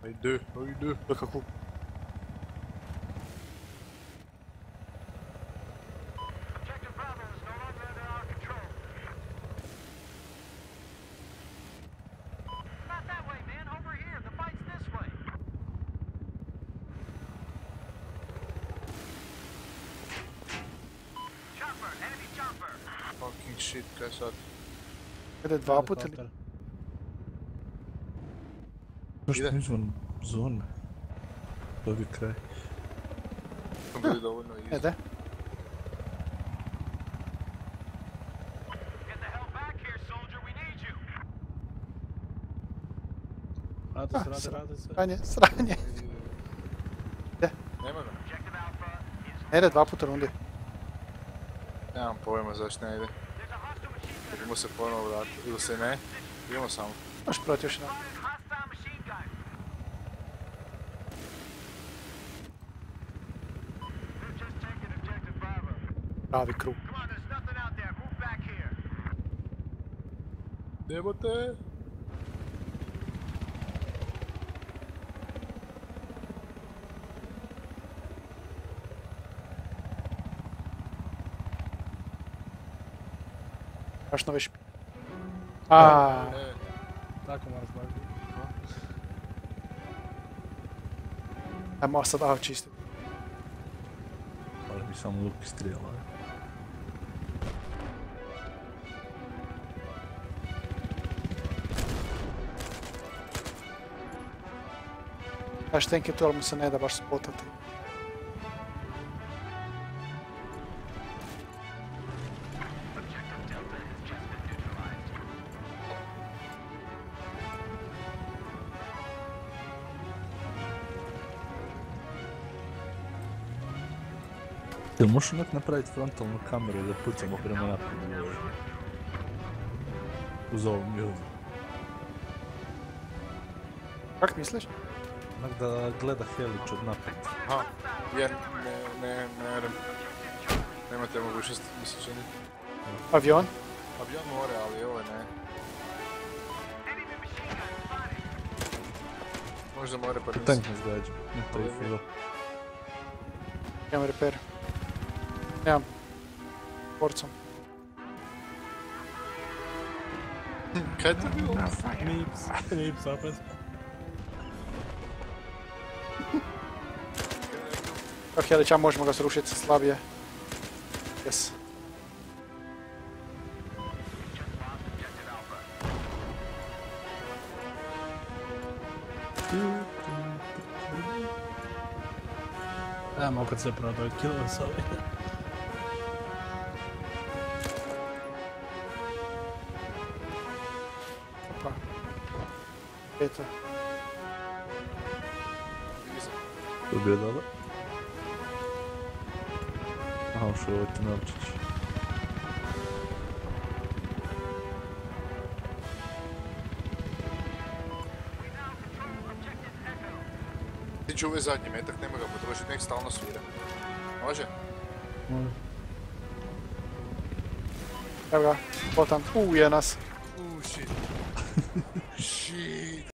Ajde, ajde. Da kako... Fucking shit, kaj sad? Kada je dva puta ili... Zašto Ide. izvan zone? To bi kraj. Smo bili dovoljno easy. Da. Rade se. Sranje. Nema ga. Ne ide dva puta rundi. Nemam pojma zašto ne ide. Idemo se ponovno vratiti, ili se ne. Idemo samo. Možeš proti još jedan. Pravi krug. Jebote! Baš nove špi. Aaaa. E, Tako moraš baš biti. Ajmo sad av čistiti. Ali bi samo luk strijela. Baš tank je tu, ali mu se ne da baš spotati. Jel možeš onak napraviti frontalnu kameru da pucamo prema naprijed? Uz ovom mjuzu. Kak misliš? Onak da gleda Helić od naprijed. aha, je, ne vjerujem. Nemate mogućnost, mi se čini. Avion? Avion more, ali ovo ne. Možda more pa Tank nas gađa, ne to je filo. Imam repair. Nemam. Porcom. Kaj je to bilo? Nips opet. Kako Helića, možemo ga srušiti slabije. Yes. Ajmo opet sve prodaviti killove s ovim. Opa. Eto. Dobio dole. Aha, ušao ovaj tunelčić. Ti ću ovaj zadnji metak, nema ga potrošiti, nek stalno svira. Može? Može. Evo ga, potan. Je nas. Shit. Shit.